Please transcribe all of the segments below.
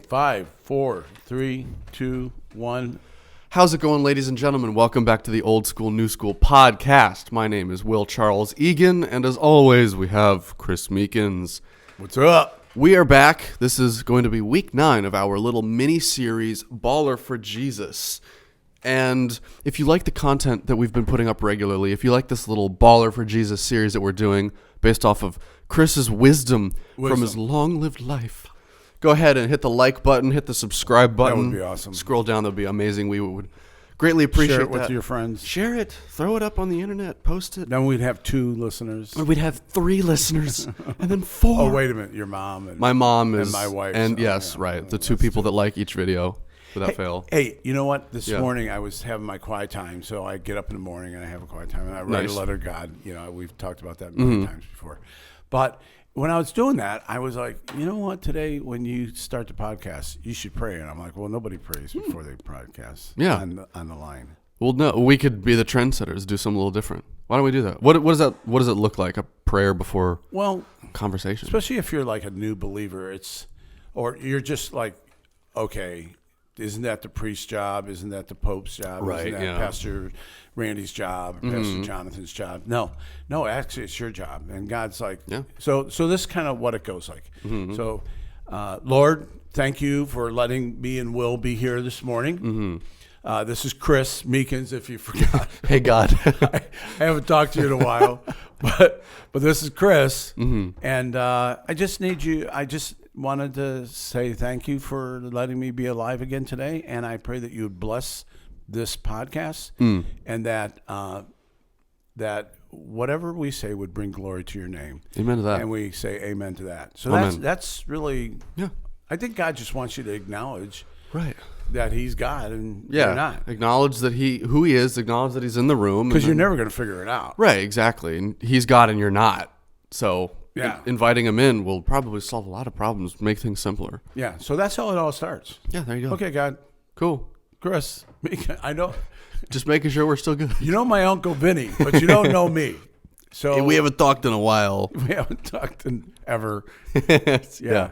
5, 4, 3, 2, 1. How's it going, ladies and gentlemen? Welcome back to the Old School, New School podcast. My name is Will Charles Egan, and as always, we have Chris Meekins. What's up? We are back. This is going to be week 9 of our little mini-series, Baller for Jesus. And if you like the content that we've been putting up regularly, if you like this little Baller for Jesus series that we're doing based off of Chris's wisdom. From his long-lived life, go ahead and hit the like button, hit the subscribe button. That would be awesome. Scroll down, that would be amazing. We would greatly appreciate Share it with that. your friends. Share it. Throw it up on the internet. Post it. Then we'd have 2 listeners. Or we'd have 3 listeners and then 4. Oh, wait a minute. Your mom. And my mom is. And my wife. And so, yes, yeah, right. The 2 people that like each video without fail. Hey, you know what? This morning I was having my quiet time. So I get up in the morning and I have a quiet time. And I write a letter to God. You know, we've talked about that many times before. But when I was doing that, I was like, you know what? Today, when you start the podcast, you should pray. And I'm like, well, nobody prays before they podcast. Yeah. On the line. Well, no, we could be the trendsetters, do something a little different. Why don't we do that? What does it look like? A prayer before conversation? Especially if you're like a new believer, or you're just like, okay, isn't that the priest's job? Isn't that the Pope's job? Right, Isn't that Pastor Randy's job? Or Pastor Jonathan's job? No, actually it's your job. And God's like, so this is kind of what it goes like. So, Lord, thank you for letting me and Will be here this morning. This is Chris Meekins, if you forgot. Hey, God. I haven't talked to you in a while, but this is Chris. And I just need you. I just wanted to say thank you for letting me be alive again today. And I pray that you would bless this podcast and that whatever we say would bring glory to your name. Amen to that. And we say amen to that. So amen. that's really, I think God just wants you to acknowledge that he's God and you're not. Acknowledge that who he is, acknowledge that he's in the room. Because you're never going to figure it out. Right, exactly. And he's God and you're not. So inviting him in will probably solve a lot of problems, make things simpler. Yeah, so that's how it all starts. Yeah, there you go. Okay, God. Cool. Chris, I know. Just making sure we're still good. You know my Uncle Vinny, but you don't know me. So hey, we haven't talked in a while. We haven't talked in ever. Yeah.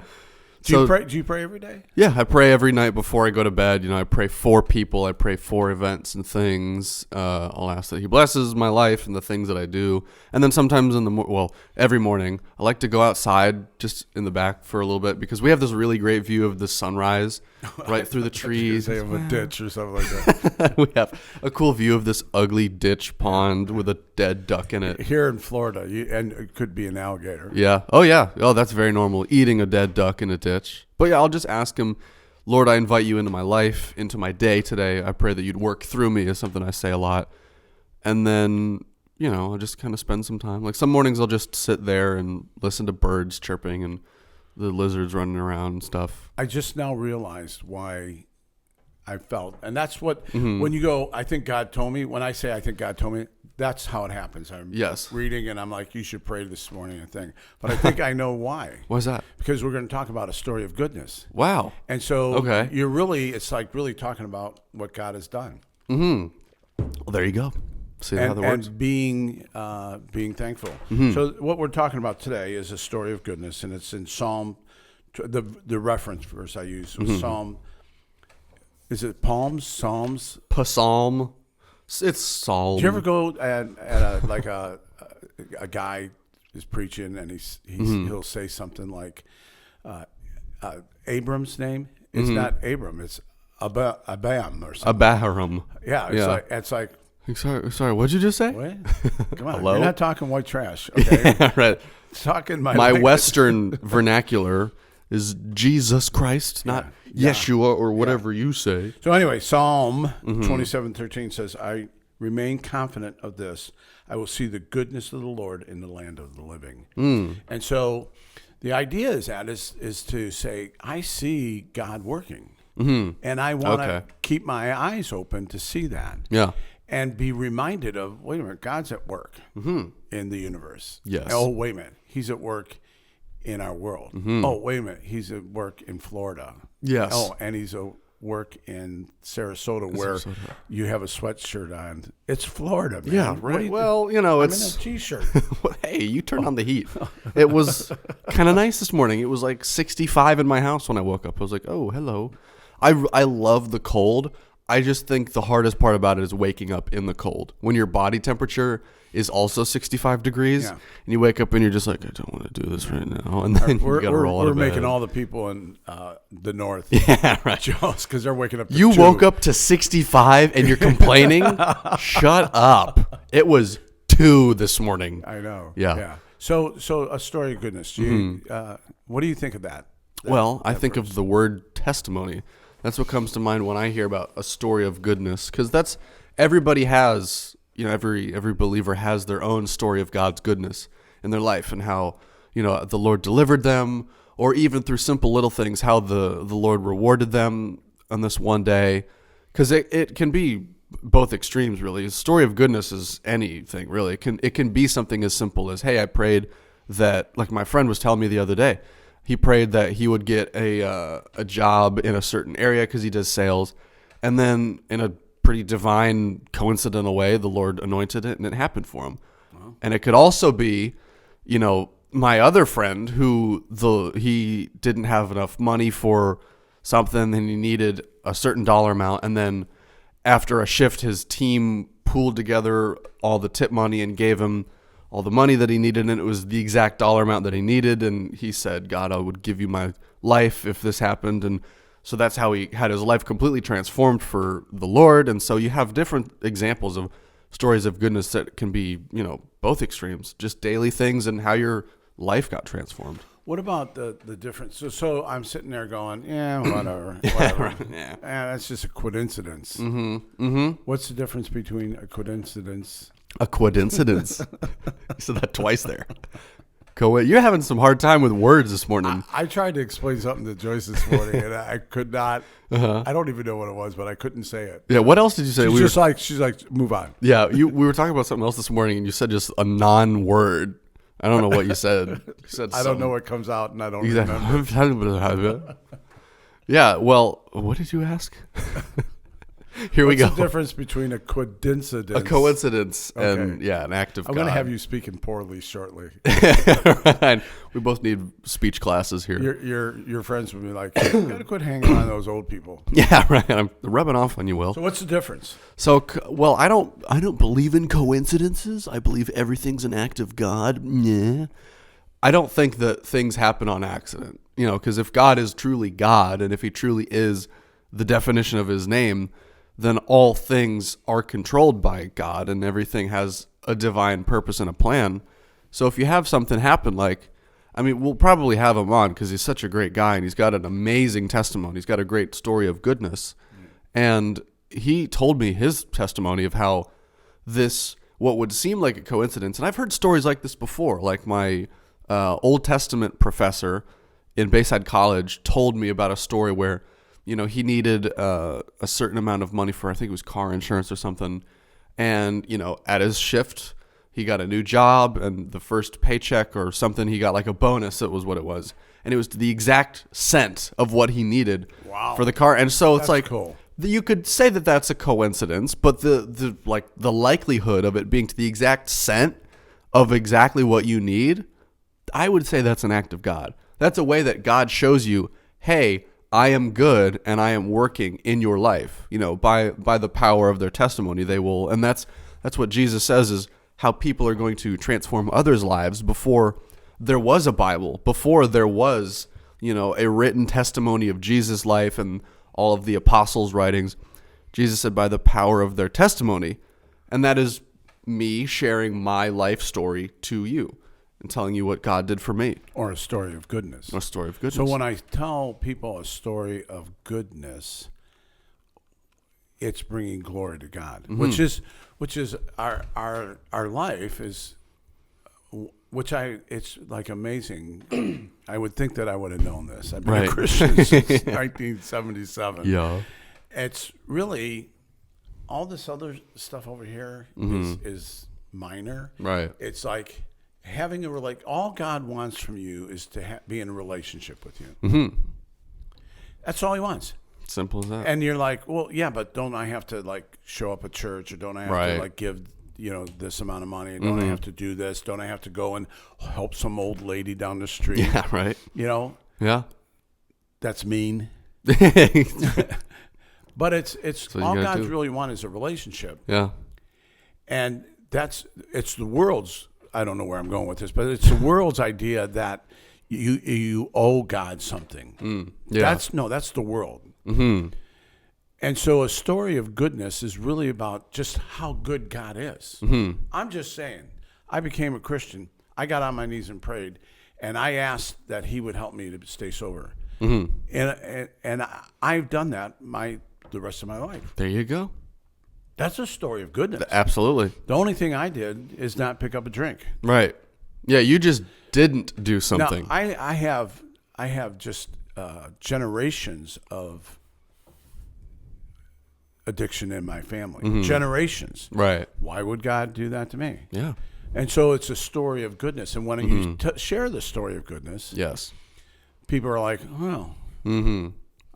Do you pray every day? Yeah, I pray every night before I go to bed. You know, I pray for people. I pray for events and things. I'll ask that he blesses my life and the things that I do. And then sometimes every morning, I like to go outside just in the back for a little bit because we have this really great view of the sunrise right through the trees. They have a ditch or something like that. We have a cool view of this ugly ditch pond with a dead duck in it. Here in Florida, and it could be an alligator. Yeah. Oh, yeah. Oh, that's very normal, eating a dead duck in a ditch. But yeah, I'll just ask him, Lord, I invite you into my life, into my day today. I pray that you'd work through me is something I say a lot. And then, you know, I'll just kind of spend some time. Like some mornings I'll just sit there and listen to birds chirping and the lizards running around and stuff. I just now realized why I felt. And that's what, when you go, I think God told me, when I say I think God told me, that's how it happens. I'm reading and I'm like, you should pray this morning, I think. But I think I know why. Why's that? Because we're going to talk about a story of goodness. Wow. And so it's like really talking about what God has done. Well, there you go. See how that works. And being thankful. So what we're talking about today is a story of goodness, and it's in Psalm, the reference verse I used was Psalm, is it Psalms? Psalm. It's Psalm. Do you ever go at a guy is preaching and he'll say something like Abram's name? It's not Abram. It's Abam or something. Abaharam. Yeah. It's like. Sorry. What'd you just say? What? Come on. Hello? You're not talking white trash. Okay. Right. Talking my Western vernacular is Jesus Christ, not Yeshua or whatever you say. So anyway, Psalm 27:13 says, I remain confident of this. I will see the goodness of the Lord in the land of the living. And so the idea is to say, I see God working. And I want to keep my eyes open to see that. Yeah. And be reminded of, wait a minute, God's at work in the universe. Yes. Oh, wait a minute. He's at work in our world. Oh, wait a minute. He's at work in Florida. Yes. Oh, and he's work in Sarasota where you have a sweatshirt on. It's Florida, man. Yeah, What do right. you Well, it's I'm in a t-shirt. Hey, you turn on the heat. It was kind of nice this morning. It was like 65 in my house when I woke up. I was like, oh, hello. I love the cold. I just think the hardest part about it is waking up in the cold. When your body temperature is also 65 degrees, and you wake up and you're just like, I don't want to do this right now. And then you got to roll out of bed. We're making all the people in the north jealous because they're waking up. You woke up to 65 and you're complaining? Shut up. It was 2 this morning. I know. Yeah. So a story of goodness. What do you think of that? Well, I think of the word testimony. That's what comes to mind when I hear about a story of goodness, because that's everybody has, every believer has their own story of God's goodness in their life and how, the Lord delivered them, or even through simple little things, how the Lord rewarded them on this one day, because it can be both extremes, really. A story of goodness is anything, really. It can be something as simple as, hey, I prayed that, like my friend was telling me the other day, he prayed that he would get a job in a certain area because he does sales. And then in a pretty divine, coincidental way, the Lord anointed it and it happened for him. Wow. And it could also be, my other friend who he didn't have enough money for something and he needed a certain dollar amount. And then after a shift, his team pooled together all the tip money and gave him all the money that he needed, and it was the exact dollar amount that he needed. And he said, God, I would give you my life if this happened. And so that's how he had his life completely transformed for the Lord. And so you have different examples of stories of goodness that can be, both extremes, just daily things and how your life got transformed. What about the difference? So I'm sitting there going, yeah, whatever. Yeah. That's just a coincidence. What's the difference between a coincidence? A coincidence. You said that twice there. You're having some hard time with words this morning. I tried to explain something to Joyce this morning, and I could not. I don't even know what it was, but I couldn't say it. Yeah. What else did you say? She's like, move on. Yeah. We were talking about something else this morning, and you said just a non-word. I don't know what you said. You said I don't know what comes out, and I don't remember. Yeah. Well, what did you ask? Here we go. What's the difference between a coincidence? A coincidence and an act of God. I'm going to have you speaking poorly shortly. Right. We both need speech classes here. Your friends will be like, you got to quit hanging around those old people. Yeah, right. I'm rubbing off on you, Will. So what's the difference? So, well, I don't believe in coincidences. I believe everything's an act of God. Yeah. I don't think that things happen on accident, because if God is truly God and if he truly is the definition of his name, then all things are controlled by God and everything has a divine purpose and a plan. So if you have something happen, we'll probably have him on because he's such a great guy and he's got an amazing testimony. He's got a great story of goodness. And he told me his testimony of how what would seem like a coincidence. And I've heard stories like this before, like my Old Testament professor in Bayside College told me about a story where he needed a certain amount of money for, I think it was car insurance or something. And, at his shift, he got a new job and the first paycheck or something, he got like a bonus. That was what it was. And it was the exact cent of what he needed for the car. And so it's like, cool. You could say that that's a coincidence, but the likelihood of it being to the exact cent of exactly what you need, I would say that's an act of God. That's a way that God shows you, hey, I am good and I am working in your life, by the power of their testimony, they will. And that's what Jesus says is how people are going to transform others' lives. Before there was a Bible, before there was, a written testimony of Jesus' life and all of the apostles' writings, Jesus said by the power of their testimony. And that is me sharing my life story to you and telling you what God did for me. Or a story of goodness. A story of goodness. So when I tell people a story of goodness, it's bringing glory to God, which is our life is, it's like amazing. I would think that I would have known this. I've been a Christian since 1977. Yeah. It's really all this other stuff over here is minor. Right. It's like having all God wants from you is to be in a relationship with you. Mm-hmm. That's all he wants. Simple as that. And you're like, well, yeah, but don't I have to like show up at church, or don't I have to like give, this amount of money? Don't I have to do this? Don't I have to go and help some old lady down the street? Yeah, right. Yeah. That's mean. But it's all God's really want is a relationship. Yeah. And it's the world's, I don't know where I'm going with this, but it's the world's idea that you owe God something. Yeah. That's the world. Mm-hmm. And so a story of goodness is really about just how good God is. Mm-hmm. I'm just saying, I became a Christian. I got on my knees and prayed, and I asked that he would help me to stay sober. Mm-hmm. And I've done that the rest of my life. There you go. That's a story of goodness. Absolutely. The only thing I did is not pick up a drink. Right. Yeah, you just didn't do something. Now, I have just generations of addiction in my family. Generations. Right. Why would God do that to me? Yeah. And so it's a story of goodness. And when you share the story of goodness, Yes. people are like, oh,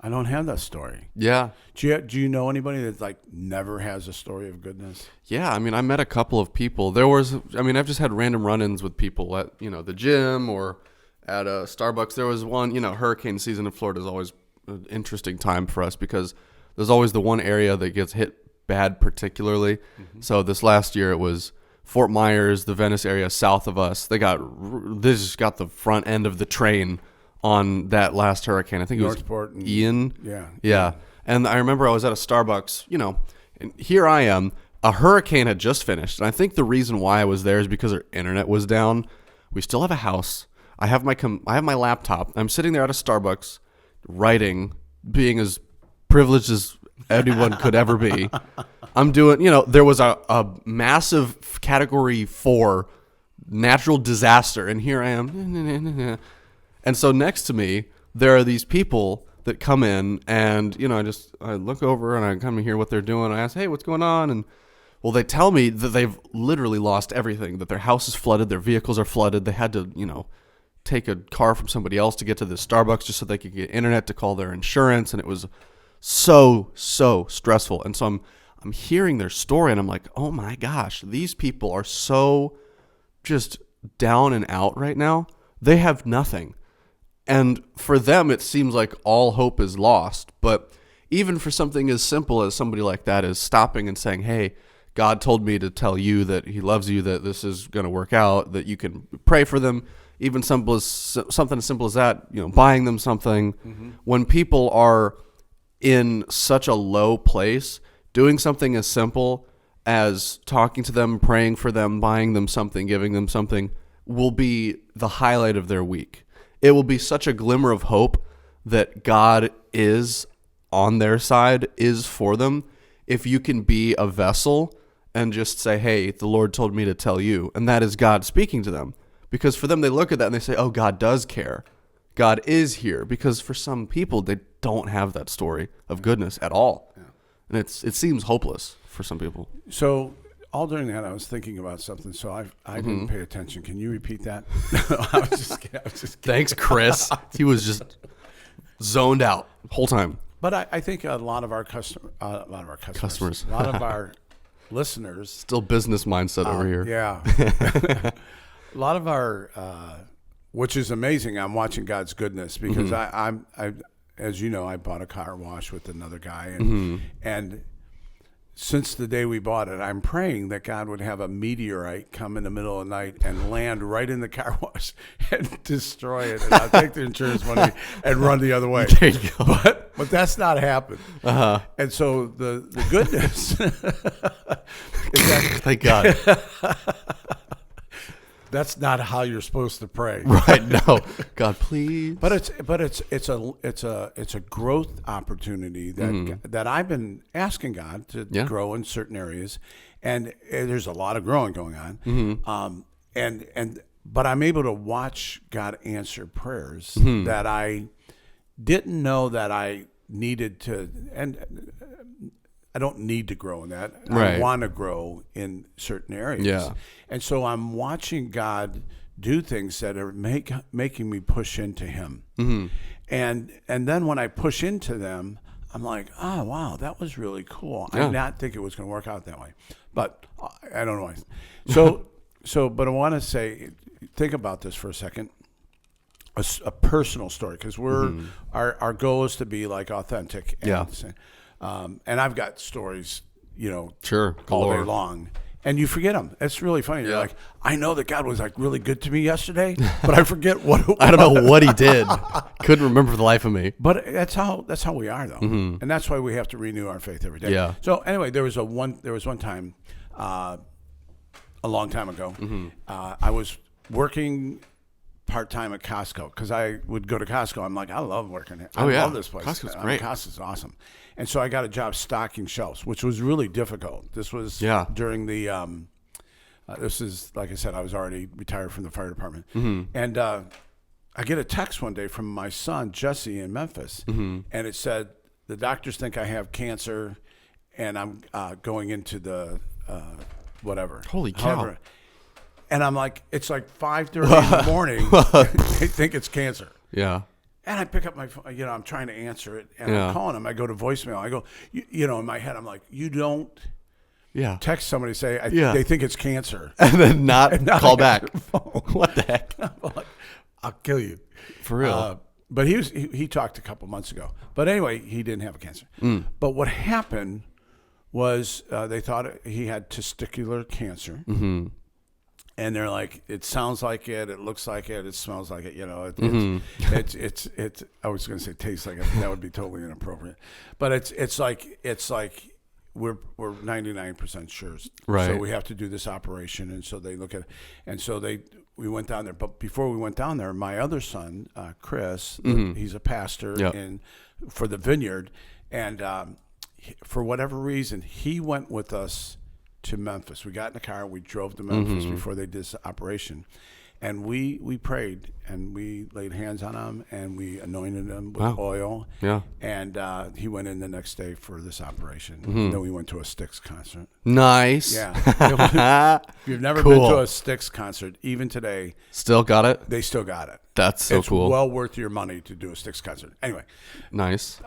I don't have that story. Yeah. Do you know anybody that like never has a story of goodness? Yeah, I mean, I met a couple of people. I've just had random run-ins with people at, the gym or at a Starbucks. There was one, hurricane season in Florida is always an interesting time for us because there's always the one area that gets hit bad particularly. So this last year it was Fort Myers, the Venice area south of us. They just got the front end of the train on that last hurricane. I think Northport it was Ian. Yeah. And I remember I was at a Starbucks, and here I am. A hurricane had just finished. And I think the reason why I was there is because our internet was down. We still have a house. I have my laptop. I'm sitting there at a Starbucks writing, being as privileged as anyone could ever be. I'm doing, there was a massive Category 4 natural disaster. And here I am. And so next to me, there are these people that come in and, I look over and I come and hear what they're doing. I ask, hey, what's going on? And well, they tell me that they've literally lost everything, that their house is flooded, their vehicles are flooded. They had to, take a car from somebody else to get to this Starbucks just so they could get internet to call their insurance. And it was so stressful. And so I'm hearing their story and I'm like, oh my gosh, these people are so just down and out right now. They have nothing. And for them, it seems like all hope is lost. But even for something as simple as somebody like that is stopping and saying, hey, God told me to tell you that he loves you, that this is going to work out, that you can pray for them. Even something as simple as that, buying them something. Mm-hmm. When people are in such a low place, doing something as simple as talking to them, praying for them, buying them something, giving them something will be the highlight of their week. It will be such a glimmer of hope that God is on their side, is for them. If you can be a vessel and just say, hey, the Lord told me to tell you, and that is God speaking to them. Because for them, they look at that and they say, oh, God does care. God is here. Because for some people, they don't have that story of goodness at all. Yeah. And it seems hopeless for some people. So all during that, I was thinking about something, so I didn't pay attention. Can you repeat that? I was just kidding. Thanks, Chris. He was just zoned out the whole time. But I think a lot of our customers, a lot of our listeners, still business mindset over here. Yeah, a lot of our, which is amazing. I'm watching God's goodness because I as you know, I bought a car wash with another guy, and since the day we bought it, I'm praying that God would have a meteorite come in the middle of the night and land right in the car wash and destroy it. And I'll take the insurance money and run the other way. There you go. But that's not happened. Uh-huh. And so the goodness is that, thank God. That's not how you're supposed to pray. Right. No. God, please. But it's a growth opportunity that I've been asking God to grow in certain areas, and there's a lot of growing going on. But I'm able to watch God answer prayers that I didn't know that I needed to, and I don't need to grow in that. Right. I want to grow in certain areas. Yeah. And so I'm watching God do things that are making me push into him. Mm-hmm. And then when I push into them, I'm like, oh, wow, that was really cool. I Yeah. did not think it was going to work out that way. But I don't know. But I want to say, think about this for a second. A personal story, because our goal is to be like authentic. And, and I've got stories, Sure. all Galore. day long. And you forget them. It's really funny. You're like, I know that God was like really good to me yesterday, but I forget what it was. I don't know what he did. Couldn't remember for the life of me. But that's how we are, though, and that's why we have to renew our faith every day. Yeah. So anyway, there was one time, a long time ago, I was working part-time at Costco, because I would go to Costco. I'm like, I love working here. I love this place. Costco's great. Costco's awesome. And so I got a job stocking shelves, which was really difficult. This was during the this is, like I said, I was already retired from the fire department. And I get a text one day from my son, Jesse, in Memphis. And it said, the doctors think I have cancer, and I'm going into the whatever. Holy cow. And I'm like, it's like 5:30 in the morning. They think it's cancer. Yeah. And I pick up my phone, I'm trying to answer it, and I'm calling him. I go to voicemail. I go, in my head, I'm like, you don't text somebody, say, they think it's cancer. And then not call back. What the heck? I'm like, I'll kill you. For real. But he talked a couple months ago. But anyway, he didn't have a cancer. But what happened was they thought he had testicular cancer. And they're like, it sounds like it, it looks like it, it smells like it. It's I was going to say tastes like it. That would be totally inappropriate. But it's like we're 99% sure. Right. So we have to do this operation, and so they look at it, and so we went down there. But before we went down there, my other son, Chris, he's a pastor for the Vineyard, and for whatever reason, he went with us to Memphis. We got in the car, we drove to Memphis before they did this operation, and we prayed, and we laid hands on him, and we anointed him with oil. Yeah. And he went in the next day for this operation. And then we went to a Styx concert. Nice. Yeah. If you've never been to a Styx concert, even today, still got it? They still got it. That's so cool. It's well worth your money to do a Styx concert. Anyway. Nice.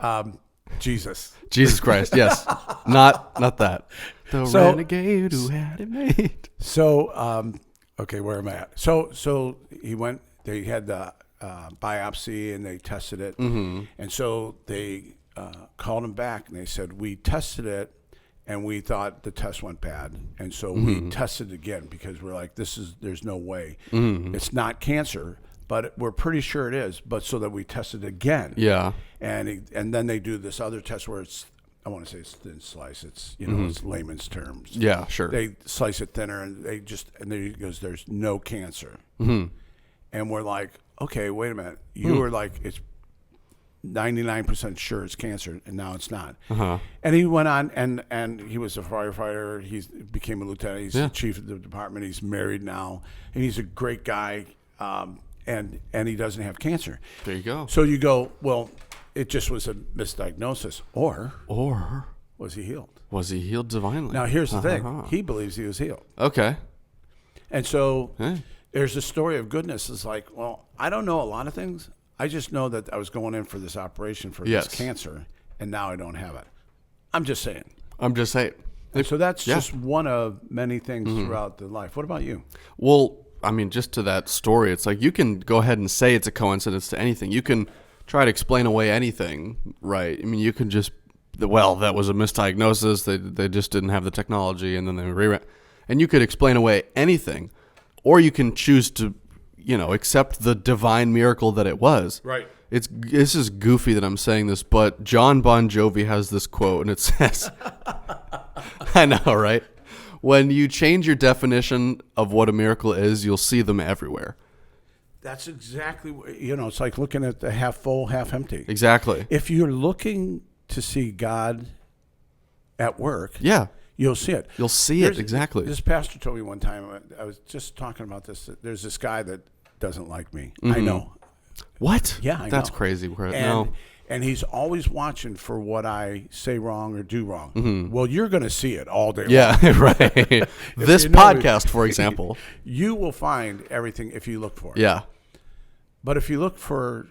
Jesus Christ, yes. Not that. The renegade who had it made. So, okay, where am I at? So he went, they had the biopsy, and they tested it. And so they called him back, and they said, we tested it, and we thought the test went bad. And so we tested again, because we're like, there's no way. It's not cancer, but we're pretty sure it is. But so that we tested again. Yeah. And then they do this other test where it's, I want to say it's thin slice. It's it's layman's terms. Yeah, sure. They slice it thinner, and then he goes, "There's no cancer." And we're like, "Okay, wait a minute. You were like, it's 99% sure it's cancer, and now it's not." And he went on, and he was a firefighter. He became a lieutenant. He's the chief of the department. He's married now, and he's a great guy. And he doesn't have cancer. There you go. So you go, well, it just was a misdiagnosis, or was he healed? Was he healed divinely? Now here's the thing: he believes he was healed. Okay. And so there's a story of goodness. It's like, well, I don't know a lot of things. I just know that I was going in for this operation for this cancer, and now I don't have it. I'm just saying. And so that's just one of many things throughout the life. What about you? Well, I mean, just to that story, it's like you can go ahead and say it's a coincidence to anything. You can try to explain away anything, right? I mean, you can just, that was a misdiagnosis. They just didn't have the technology, and then they reran. And you could explain away anything, or you can choose to, accept the divine miracle that it was. Right. This is goofy that I'm saying this, but John Bon Jovi has this quote, and it says, I know, right? When you change your definition of what a miracle is, you'll see them everywhere. That's exactly, it's like looking at the half full, half empty. Exactly. If you're looking to see God at work, you'll see it. You'll see it, exactly. This pastor told me one time, I was just talking about this, there's this guy that doesn't like me. I know. What? Yeah, I know. That's crazy. And he's always watching for what I say wrong or do wrong. Well, you're going to see it all day long. Yeah, right. This podcast, for example. You will find everything if you look for it. Yeah. But if you look for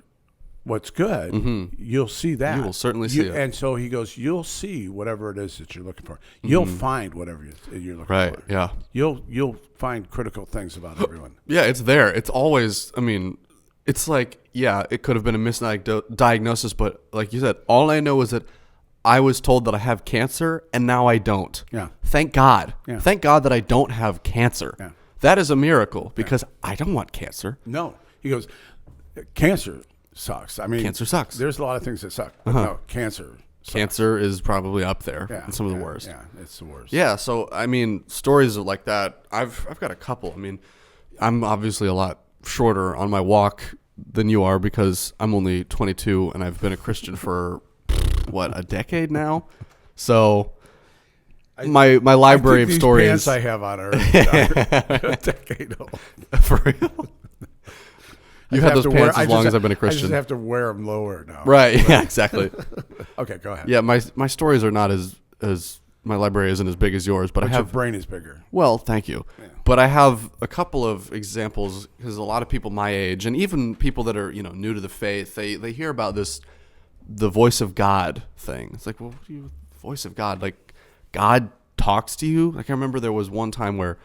what's good, you'll see that. You will certainly see it. And so he goes, you'll see whatever it is that you're looking for. You'll find whatever you're looking Right. for. Yeah. You'll find critical things about everyone. Yeah, it's there. It's always, I mean, it's like, yeah, it could have been a misdiagnosis, but like you said, all I know is that I was told that I have cancer and now I don't. Yeah. Thank God. Yeah. Thank God that I don't have cancer. Yeah. That is a miracle because I don't want cancer. No. He goes, cancer sucks. I mean, Cancer sucks. There's a lot of things that suck. But no, cancer sucks. Cancer is probably up there Yeah, and some of the worst. Yeah, it's the worst. Yeah, so I mean, stories like that. I've got a couple. I mean, I'm obviously a lot shorter on my walk than you are because I'm only 22 and I've been a Christian for a decade now. So my library of stories. Pants I have on are a decade old. For real. You had those pants as long as I've been a Christian. I just have to wear them lower now. Right. Yeah. Exactly. Okay, go ahead. Yeah. My stories are not as my library isn't as big as yours, but I have. Your brain is bigger. Well, thank you. Yeah. But I have a couple of examples because a lot of people my age and even people that are new to the faith, they hear about the voice of God thing. It's like, well, voice of God, like God talks to you. Like I remember there was one time where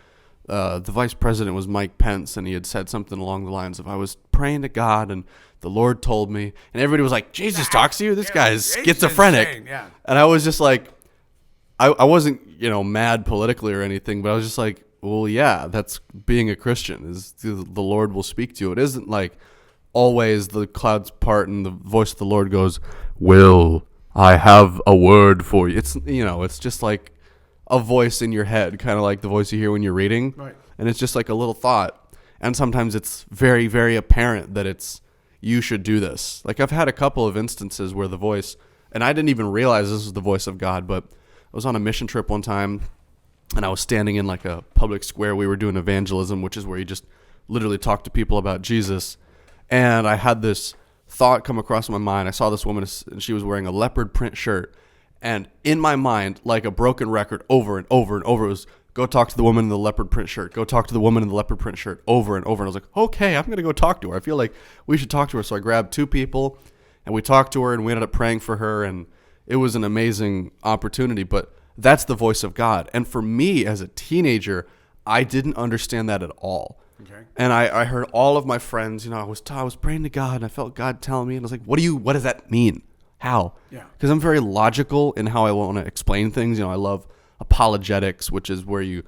the vice president was Mike Pence and he had said something along the lines of, I was praying to God and the Lord told me, and everybody was like, Jesus talks to you? This guy is schizophrenic. Insane, yeah. And I was just like, I wasn't, mad politically or anything, but I was just like, well, yeah, that's being a Christian is the Lord will speak to you. It isn't like always the clouds part and the voice of the Lord goes, will I have a word for you? It's, it's just like a voice in your head, kind of like the voice you hear when you're reading. Right. And it's just like a little thought. And sometimes it's very, very apparent that you should do this. Like I've had a couple of instances where the voice, and I didn't even realize this was the voice of God, but I was on a mission trip one time and I was standing in like a public square. We were doing evangelism, which is where you just literally talk to people about Jesus. And I had this thought come across my mind. I saw this woman and she was wearing a leopard print shirt. And in my mind, like a broken record over and over and over, it was go talk to the woman in the leopard print shirt. Go talk to the woman in the leopard print shirt over and over. And I was like, okay, I'm going to go talk to her. I feel like we should talk to her. So I grabbed two people and we talked to her and we ended up praying for her. And it was an amazing opportunity. But that's the voice of God. And for me as a teenager, I didn't understand that at all. Okay. And I heard all of my friends, I was praying to God and I felt God telling me, and I was like, what does that mean? How? Yeah. Because I'm very logical in how I want to explain things. I love apologetics, which is where you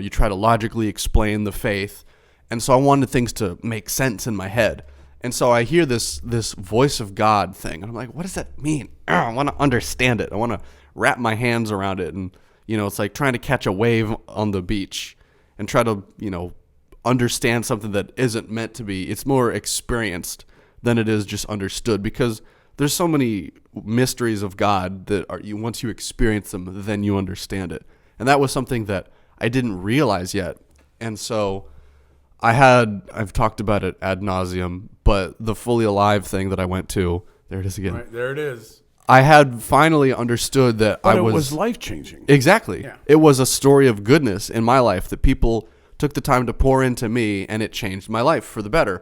try to logically explain the faith. And so I wanted things to make sense in my head. And so I hear this voice of God thing. And I'm like, what does that mean? I want to understand it. I want to wrap my hands around it. And, it's like trying to catch a wave on the beach and try to, understand something that isn't meant to be. It's more experienced than it is just understood, because there's so many mysteries of God that once you experience them, then you understand it. And that was something that I didn't realize yet. And so I've talked about it ad nauseum, but the Fully Alive thing that I went to, there it is again. Right, there it is. I had finally understood that But it was life-changing. Exactly. Yeah. It was a story of goodness in my life that people took the time to pour into me, and it changed my life for the better.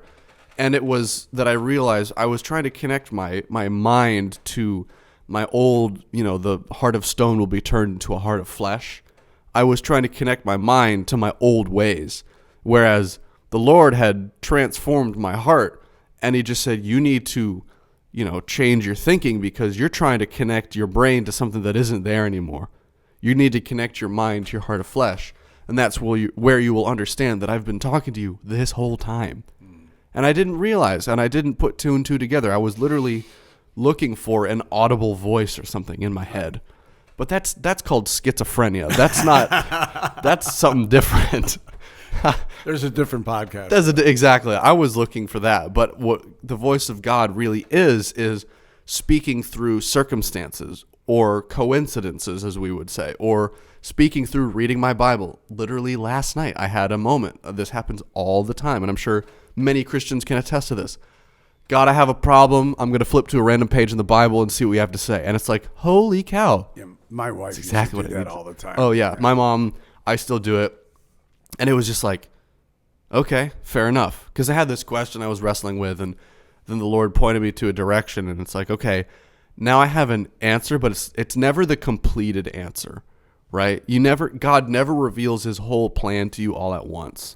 And it was that I realized I was trying to connect my mind to my old, the heart of stone will be turned into a heart of flesh. I was trying to connect my mind to my old ways, whereas the Lord had transformed my heart, and he just said, you need to, change your thinking because you're trying to connect your brain to something that isn't there anymore. You need to connect your mind to your heart of flesh. And that's where you will understand that I've been talking to you this whole time. And I didn't realize, and I didn't put two and two together. I was literally looking for an audible voice or something in my head. But that's called schizophrenia. That's not, that's something different. There's a different podcast. Exactly. I was looking for that. But what the voice of God really is speaking through circumstances or coincidences, as we would say, or speaking through reading my Bible. Literally last night, I had a moment. This happens all the time, and I'm sure many Christians can attest to this. God, I have a problem. I'm going to flip to a random page in the Bible and see what we have to say. And it's like, holy cow. Yeah, my wife Exactly used to do what that all the time. Oh, yeah. My mom, I still do it. And it was just like, okay, fair enough. Because I had this question I was wrestling with, and then the Lord pointed me to a direction, and it's like, okay, now I have an answer, but it's never the completed answer, right? God never reveals his whole plan to you all at once.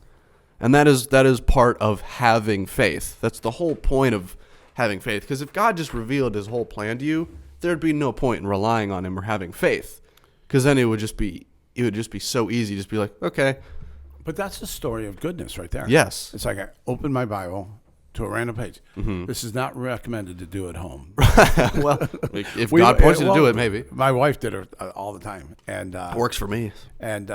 And that is part of having faith. That's the whole point of having faith. Because if God just revealed his whole plan to you, there'd be no point in relying on him or having faith. Because then it would just be so easy, just be like, okay. But that's the story of goodness right there. Yes. It's like I open my Bible to a random page. This is not recommended to do at home. Well, if God points you to do it, maybe. My wife did it all the time. And It works for me. And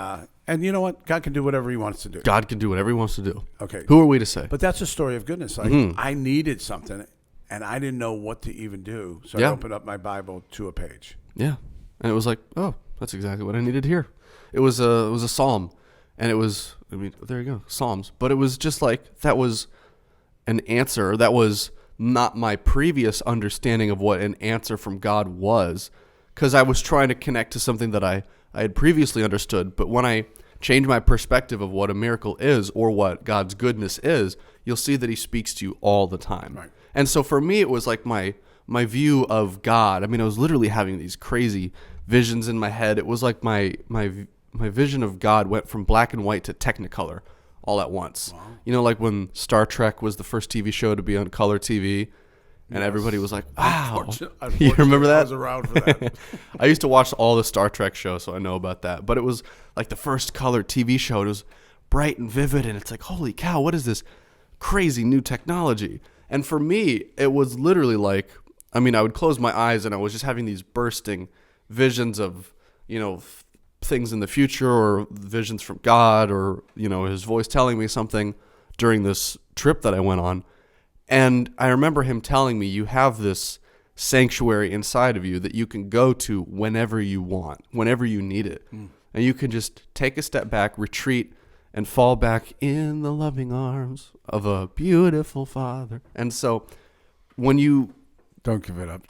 you know what? God can do whatever he wants to do. God can do whatever he wants to do. Okay. Who are we to say? But that's a story of goodness. Like I needed something, and I didn't know what to even do. So I opened up my Bible to a page. Yeah. And it was like, oh, that's exactly what I needed to hear. It was a psalm. And it was, there you go, Psalms. But it was just like, that was an answer. That was not my previous understanding of what an answer from God was. Because I was trying to connect to something that I had previously understood. But when I change my perspective of what a miracle is or what God's goodness is, you'll see that he speaks to you all the time. Right. And so for me, it was like my view of God. I mean, I was literally having these crazy visions in my head. It was like my vision of God went from black and white to Technicolor all at once. Wow. You know, like when Star Trek was the first TV show to be on color TV, and everybody was like, wow. You remember that? I was around for that. I used to watch all the Star Trek shows, so I know about that. But it was like the first color TV show. It was bright and vivid, and it's like, holy cow, what is this crazy new technology? And for me, it was literally like, I would close my eyes, and I was just having these bursting visions of, things in the future or visions from God or, his voice telling me something during this trip that I went on. And I remember him telling me, you have this sanctuary inside of you that you can go to whenever you want, whenever you need it. And you can just take a step back, retreat, and fall back in the loving arms of a beautiful Father. And so when you... Don't give it up.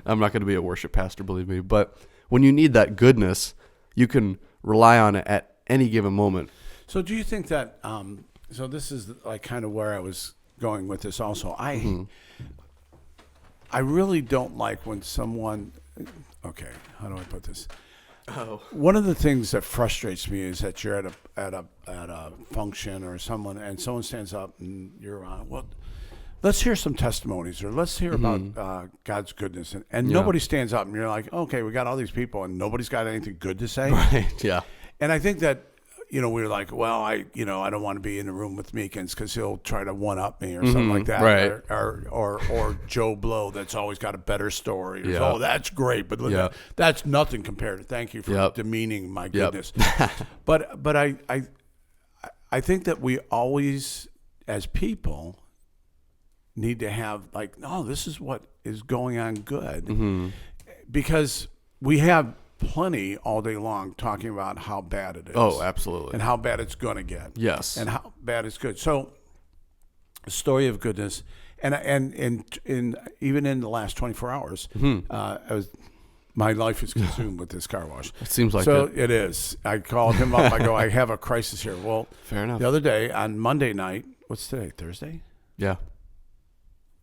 I'm not going to be a worship pastor, believe me. But when you need that goodness, you can rely on it at any given moment. So do you think that... so this is like kind of where I was going with this also. I really don't like when someone... Okay, how do I put this? One of the things that frustrates me is that you're at a function or someone stands up and you're on. Well, let's hear some testimonies or let's hear about God's goodness, and nobody stands up and you're like, okay, we got all these people and nobody's got anything good to say. Right. Yeah. And I think that we're like, well, I don't want to be in the room with Meekins because he'll try to one up me or something like that, right? Or Joe Blow that's always got a better story. Or, Yeah. oh, that's great, but look, that's nothing compared to. Thank you for demeaning my goodness. But I think that we always, as people, need to have like, no, this is what is going on good, because we have plenty all day long talking about how bad it is. Oh, absolutely. And how bad it's going to get. Yes. And how bad it's good. So, a story of goodness, and even in the last 24 hours, my life is consumed with this car wash. It seems like so. it. It is. I called him up. I go, I have a crisis here. Well, fair enough. The other day on Monday night, what's today? Thursday. Yeah.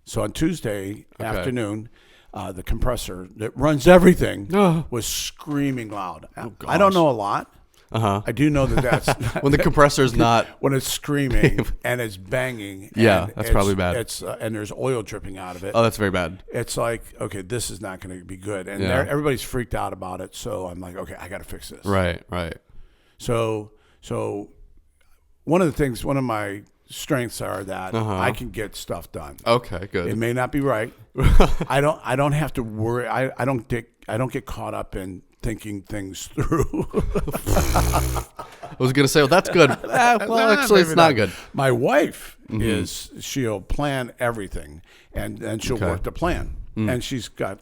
So on Tuesday afternoon. The compressor that runs everything was screaming loud. I don't know a lot. I do know that's when the compressor's not when it's screaming and it's banging. Yeah, and that's probably bad. It's and there's oil dripping out of it. Oh, that's very bad. It's like, okay, this is not going to be good, and everybody's freaked out about it. So I'm like, okay, I got to fix this. Right. So one of my strengths are that I can get stuff done. Okay, good. It may not be right. I don't have to worry. I don't get caught up in thinking things through. I was gonna say, well, that's good. Well, actually, it's not good. My wife she'll plan everything, and she'll work the plan, and she's got.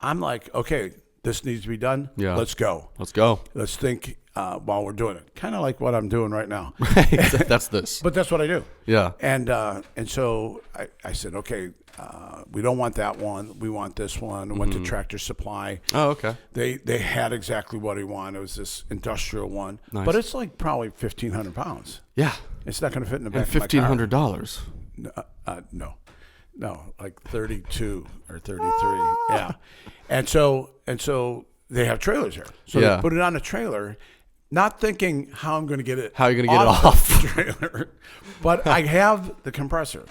I'm like, okay, this needs to be done. Yeah, let's go. Let's think while we're doing it. Kind of like what I'm doing right now. That's this. But that's what I do. Yeah. And so I said, okay, we don't want that one. We want this one. I went to Tractor Supply. Oh, okay. They had exactly what he wanted. It was this industrial one. Nice. But it's like probably 1,500 pounds. Yeah. It's not going to fit in the back and of my car. $1,500. No, like 32 or 33. Yeah. And so they have trailers here. So Yeah. they put it on a trailer, not thinking how I'm going to get it. How are you going to get it off? The trailer. But I have the compressor.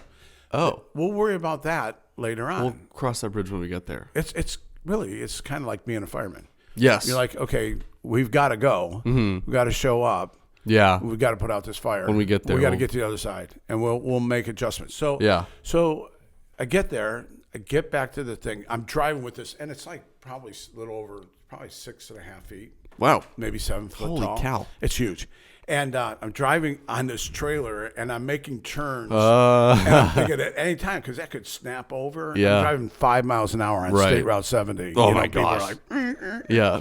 Oh, We'll worry about that later on. we'll cross that bridge when we get there. It's kind of like being a fireman. Yes. You're like, okay, we've got to go. We've got to show up. Yeah. We've got to put out this fire. When we get there, we got to we'll- get to the other side, and we'll make adjustments. So Yeah. So I get there. I get back to the thing. I'm driving with this, and it's like probably a little over, probably 6.5 feet, Wow. maybe 7 foot Holy tall. cow. It's huge. And I'm driving on this trailer, and I'm making turns. And Uh, I'm thinking at any time, because that could snap over. Yeah. I'm driving 5 miles an hour on Right. State Route 70. Oh, You know, my people are gosh. like, yeah.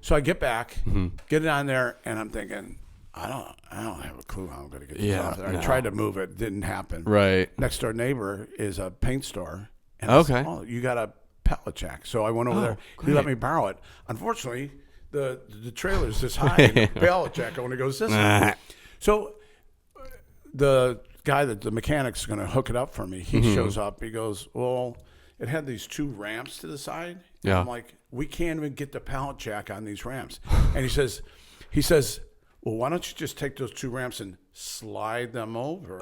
So I get back, Mm-hmm. get it on there, and I'm thinking, I don't have a clue how I'm going to get this Yeah, off there. no. I tried to move it, didn't happen. Right. Next door neighbor is a paint store. And I said, Okay. oh, you got a pallet jack. So I went over there. He great. let me borrow it. Unfortunately, the trailer's this high, and the pallet jack only goes this way. So the guy that the mechanic's going to hook it up for me, he shows up. He goes, well, it had these 2 ramps to the side. And Yeah. I'm like, we can't even get the pallet jack on these ramps. And he says, well, why don't you just take those 2 ramps and slide them over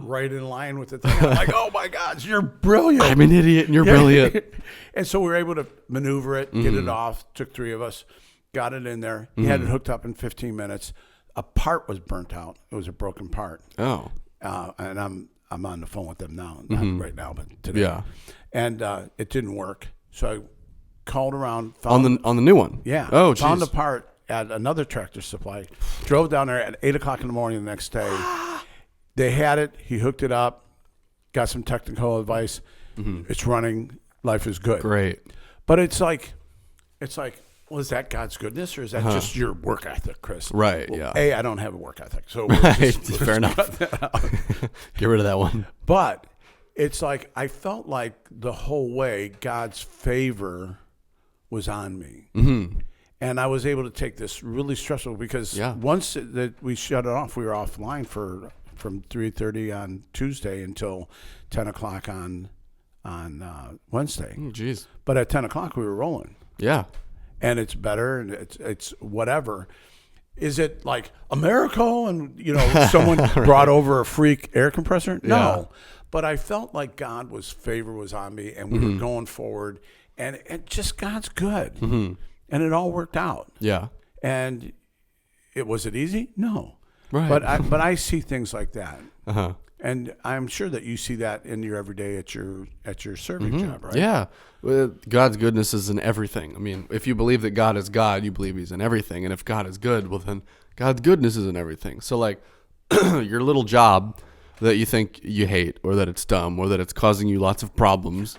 right in line with the thing? I'm like, oh my God, you're brilliant. I'm an idiot and you're brilliant. And so we were able to maneuver it, get it off. Took 3 of us, got it in there. He had it hooked up in 15 minutes. A part was burnt out. It was a broken part. Oh. And I'm on the phone with them now, not right now, but today. Yeah. And it didn't work. So I called around. Found, On the new one. yeah. Oh, Found geez. a part at another Tractor Supply. Drove down there at 8 o'clock in the morning the next day. They had it. He hooked it up. Got some technical advice. It's running. Life is good. Great. But it's like, well, is that God's goodness or is that just your work ethic, Chris? Right, Well, yeah. I don't have a work ethic. So we'll Right. just Fair enough. Get rid of that one. But it's like I felt like the whole way God's favor was on me. And I was able to take this really stressful because Yeah. once that we shut it off, we were offline from 3:30 on Tuesday until 10 o'clock on Wednesday. Oh, jeez. But at 10 o'clock, we were rolling. Yeah. And it's better and it's whatever. Is it like a miracle and, someone brought over a freak air compressor? No. Yeah. But I felt like favor was on me and we were going forward and just God's good. And it all worked out. Yeah. And was it easy? No. Right. But I see things like that. Uh-huh. And I'm sure that you see that in your everyday at your serving job, right? Yeah. Well, God's goodness is in everything. I mean, if you believe that God is God, you believe he's in everything. And if God is good, well, then God's goodness is in everything. So, like, your little job that you think you hate or that it's dumb or that it's causing you lots of problems,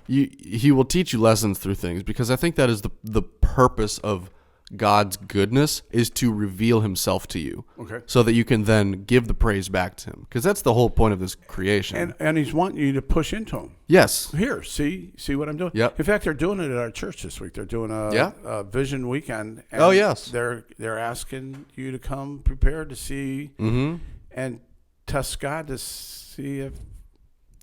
he will teach you lessons through things because I think that is the purpose of God's goodness is to reveal himself to you. Okay. So that you can then give the praise back to him. Because that's the whole point of this creation. And he's wanting you to push into him. Yes. Here, see what I'm doing? Yep. In fact, they're doing it at our church this week. They're doing a vision weekend. And Oh, yes. They're asking you to come prepared to see and test God to see if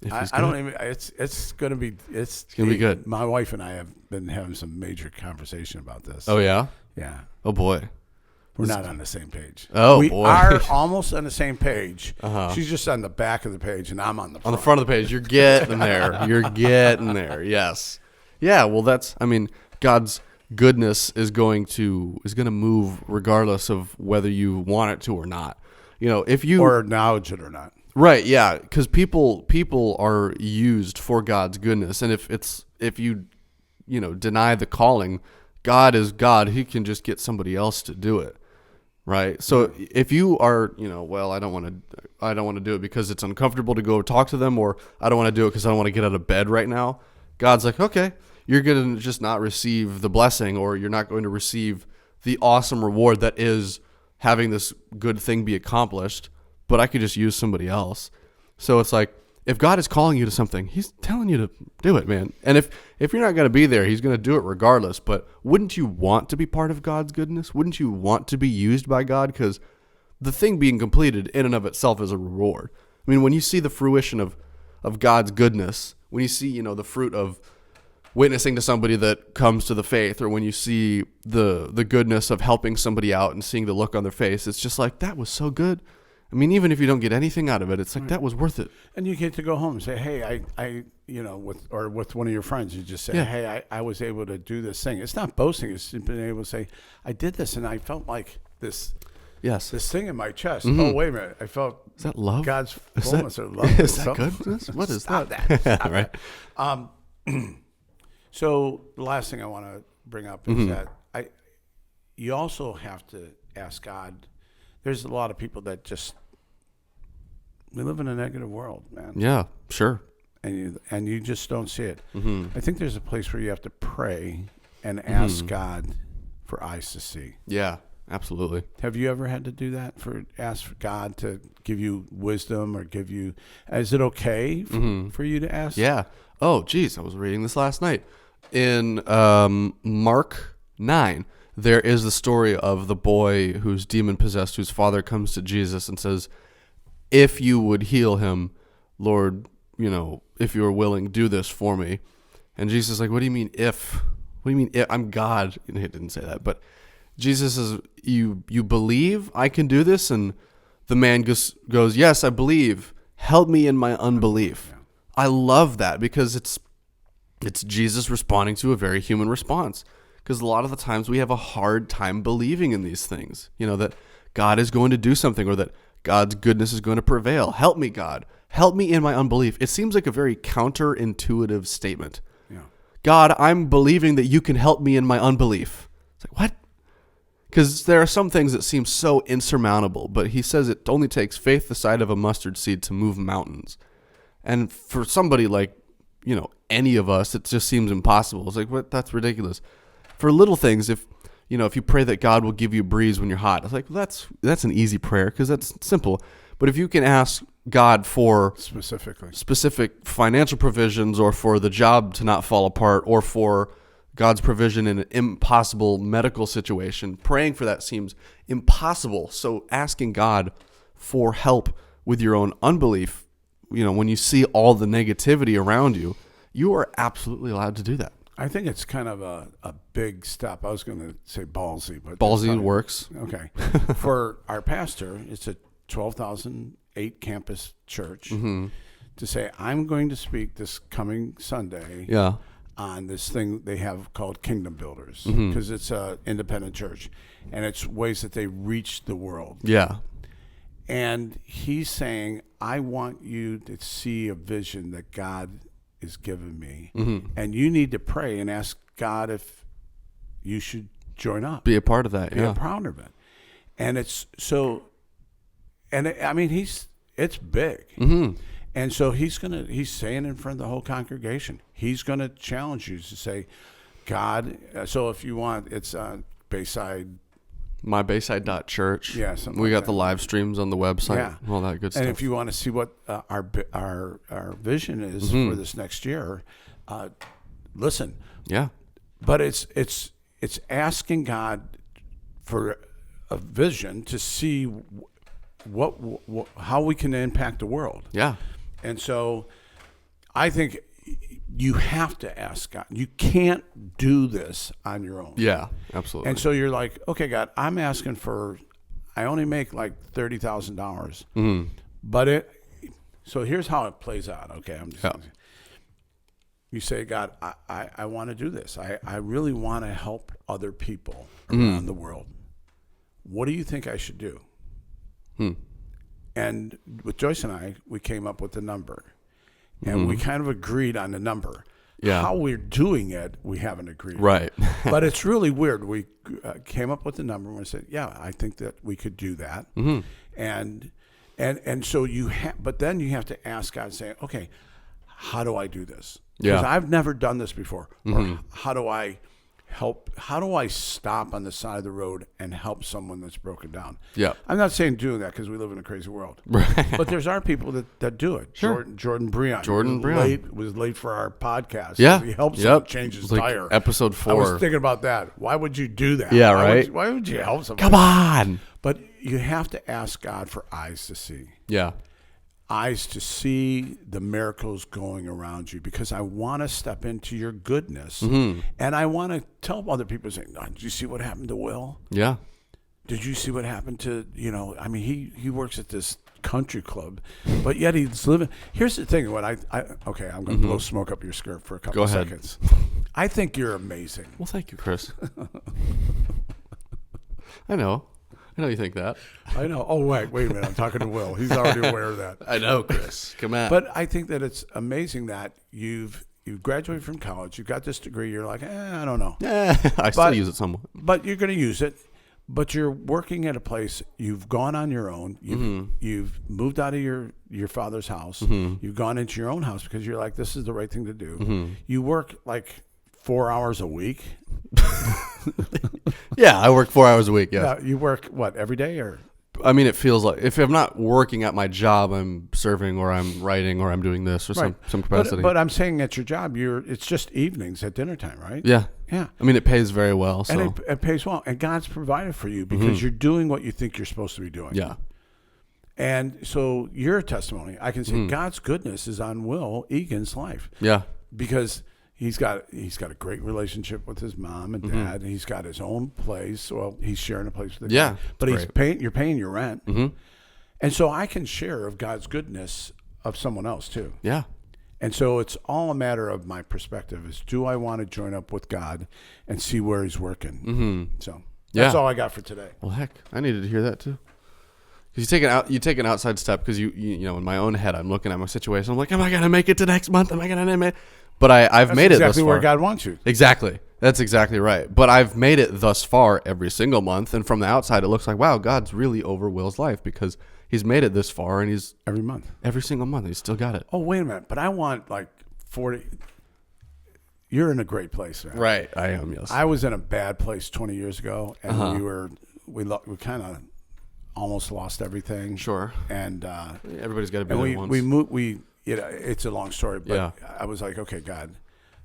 If he's I don't good. even. It's going to be. It's gonna be good. My wife and I have been having some major conversation about this. Oh, yeah? Yeah. Oh, boy. We're not on the same page. Oh, we boy. are almost on the same page. Uh-huh. She's just on the back of the page, and I'm on the front. On the front of the page. You're getting there. You're getting there. Yes. Yeah, well, God's goodness is going to move regardless of whether you want it to or not. If you or acknowledge it or not. Right, yeah, because people are used for God's goodness, and if you deny the calling, God is God. He can just get somebody else to do it, right? So if you are, well, I don't want to do it because it's uncomfortable to go talk to them, or I don't want to do it because I don't want to get out of bed right now. God's like, okay, you're going to just not receive the blessing, or you're not going to receive the awesome reward that is having this good thing be accomplished. But I could just use somebody else. So it's like, if God is calling you to something, he's telling you to do it, man. And if you're not going to be there, he's going to do it regardless. But wouldn't you want to be part of God's goodness? Wouldn't you want to be used by God? Because the thing being completed in and of itself is a reward. I mean, when you see the fruition of God's goodness, when you see, the fruit of witnessing to somebody that comes to the faith, or when you see the goodness of helping somebody out and seeing the look on their face, it's just like, that was so good. I mean, even if you don't get anything out of it, it's like, that was worth it. And you get to go home and say, hey, I with one of your friends, you just say, hey, I was able to do this thing. It's not boasting. It's being able to say, I did this, and I felt like this thing in my chest. Oh, wait a minute. I felt Is that love? God's fullness or love. Is that goodness? What is Stop that? Stop right. that. So the last thing I want to bring up is that you also have to ask God. There's a lot of people that we live in a negative world, man. Yeah, sure. And you just don't see it. I think there's a place where you have to pray and ask God for eyes to see. Yeah, absolutely. Have you ever had to do that? Ask for God to give you wisdom or give you? Is it okay for you to ask? Yeah. Oh, geez, I was reading this last night. In Mark 9, there is the story of the boy who's demon-possessed, whose father comes to Jesus and says, if you would heal him, Lord, if you are willing, do this for me. And Jesus is like, what do you mean if? What do you mean if? I'm God. He didn't say that, but Jesus says, you believe I can do this? And the man goes, yes, I believe. Help me in my unbelief. Yeah. I love that because it's Jesus responding to a very human response. Because a lot of the times we have a hard time believing in these things, that God is going to do something or that God's goodness is going to prevail. Help me, God. Help me in my unbelief. It seems like a very counterintuitive statement. Yeah. God, I'm believing that you can help me in my unbelief. It's like, what? Because there are some things that seem so insurmountable, but he says it only takes faith the size of a mustard seed to move mountains. And for somebody like, any of us, it just seems impossible. It's like, what? That's ridiculous. For little things, if you pray that God will give you a breeze when you're hot, it's like, well, that's an easy prayer because that's simple. But if you can ask God for specific financial provisions, or for the job to not fall apart, or for God's provision in an impossible medical situation, praying for that seems impossible. So asking God for help with your own unbelief, when you see all the negativity around you, you are absolutely allowed to do that. I think it's kind of a big step. I was going to say ballsy, but ballsy works. Okay. For our pastor, it's a 12,008 campus church to say, I'm going to speak this coming Sunday on this thing they have called Kingdom Builders, because it's an independent church, and it's ways that they reach the world. Yeah. And he's saying, I want you to see a vision that God is giving me, and you need to pray and ask God if you should join up, be a part of that, be a part of it. And it's so, and it's big, and so he's saying in front of the whole congregation, he's gonna challenge you to say, God. So if you want, it's Bayside. mybayside.church. Yeah, we got that. The live streams on the website, all that good stuff. And if you want to see what our vision is for this next year, listen. Yeah. But it's asking God for a vision to see what how we can impact the world. Yeah. And so I think you have to ask God. You can't do this on your own. Yeah, absolutely. And so you're like, okay, God, I'm asking for, I only make like $30,000. But so here's how it plays out. Okay, you say, God, I want to do this. I really want to help other people around the world. What do you think I should do? And with Joyce and I, we came up with the number. And we kind of agreed on the number. Yeah. How we're doing it, we haven't agreed. Right. But it's really weird. We came up with the number and we said, yeah, I think that we could do that. And so but then you have to ask God, say, okay, how do I do this? Because I've never done this before. Or how do I help? How do I stop on the side of the road and help someone that's broken down? Yeah. I'm not saying doing that because we live in a crazy world. Right. But there's our people that do it. Sure. Jordan Breon. Was late for our podcast. Yeah. He helped someone change his tire. Episode 4. I was thinking about that. Why would you do that? Yeah, right. Why would you help someone? Come on. But you have to ask God for eyes to see. Yeah. eyes to see the miracles going around you, because I want to step into your goodness. And I want to tell other people, saying, oh, did you see what happened to Will? Yeah. Did you see what happened to, I mean, he works at this country club, but yet he's living. Here's the thing. I'm going to blow smoke up your skirt for a couple Go of ahead. seconds. I think you're amazing. Well, thank you, Chris. I know you think that. I know. Oh, wait a minute. I'm talking to Will. He's already aware of that. I know, Chris. Come on. But I think that it's amazing that you've graduated from college. You've got this degree. You're like, I don't know. I still use it somewhat. But you're going to use it. But you're working at a place. You've gone on your own. You've moved out of your father's house. You've gone into your own house because you're like, this is the right thing to do. You work like 4 hours a week. Yeah, I work 4 hours a week. Yeah. You work what, every day? Or I mean, it feels like if I'm not working at my job, I'm serving or I'm writing or I'm doing this or some capacity. But I'm saying at your job, it's just evenings at dinner time, right? Yeah. Yeah. I mean, it pays very well. So. And it pays well. And God's provided for you because you're doing what you think you're supposed to be doing. Yeah. And so your testimony, I can say God's goodness is on Will Egan's life. Yeah. Because he's got a great relationship with his mom and dad. And he's got his own place. Well, he's sharing a place with Yeah. But you're paying your rent. And so I can share of God's goodness of someone else too. Yeah. And so it's all a matter of my perspective is, do I want to join up with God and see where he's working? So that's all I got for today. Well, heck, I needed to hear that too. Because you take an outside step because you in my own head, I'm looking at my situation. I'm like, am I going to make it to next month? Am I going to make it? But I've made it thus far. Exactly where God wants you. Exactly. That's exactly right. But I've made it thus far every single month. And from the outside, it looks like, wow, God's really over Will's life because he's made it this far and he's every single month. He's still got it. Oh, wait a minute. But I want like 40. You're in a great place, man. Right. I am, yes. I was in a bad place 20 years ago, and we kind of almost lost everything. Sure. And everybody's got to be there once. We moved. It's a long story, but Yeah. I was like, okay, God,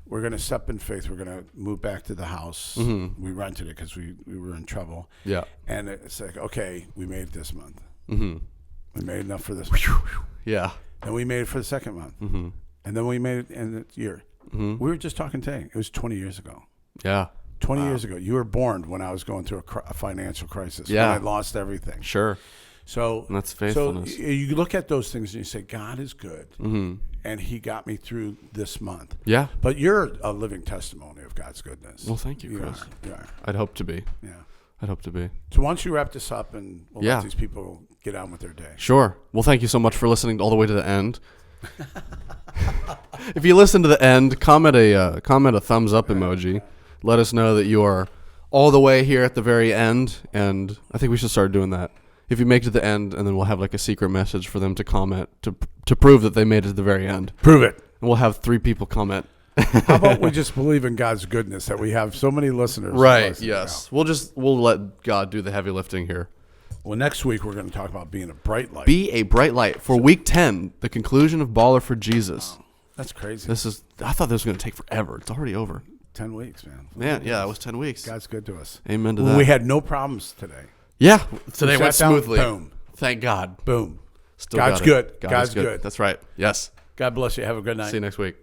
we're going to step in faith. We're going to move back to the house. We rented it because we were in trouble. Yeah. And it's like, okay, we made it this month. We made enough for this. Yeah. And we made it for the second month. And then we made it in the year. We were just talking today. It was 20 years ago. Yeah. 20 years ago. You were born when I was going through a financial crisis. Yeah. When I lost everything. Sure. So And that's faithfulness. So you look at those things and you say, God is good. And he got me through this month. Yeah. But you're a living testimony of God's goodness. Well, thank you, Chris. You are. I'd hope to be. Yeah. I'd hope to be. So once you wrap this up and we'll Yeah. let these people get on with their day. Sure. Well, thank you so much for listening all the way to the end. If you listen to the end, comment a thumbs up emoji. Let us know that you are all the way here at the very end, and I think we should start doing that. If you make it to the end, and then we'll have like a secret message for them to comment to prove that they made it to the very end. Prove it. And we'll have 3 people comment. How about we just believe in God's goodness that we have so many listeners? Right. Yes. We'll let God do the heavy lifting here. Well, next week we're going to talk about being a bright light. Be a bright light for week 10, the conclusion of Baller for Jesus. Wow. That's crazy. I thought this was going to take forever. It's already over. 10 weeks, man. Man, yeah, that was 10 weeks. God's good to us. Amen to that. We had no problems today. Yeah, today We went sat down, smoothly. boom. Thank God. Boom. Still God's got it. good. God God's is good. good. That's right. Yes. God bless you. Have a good night. See you next week.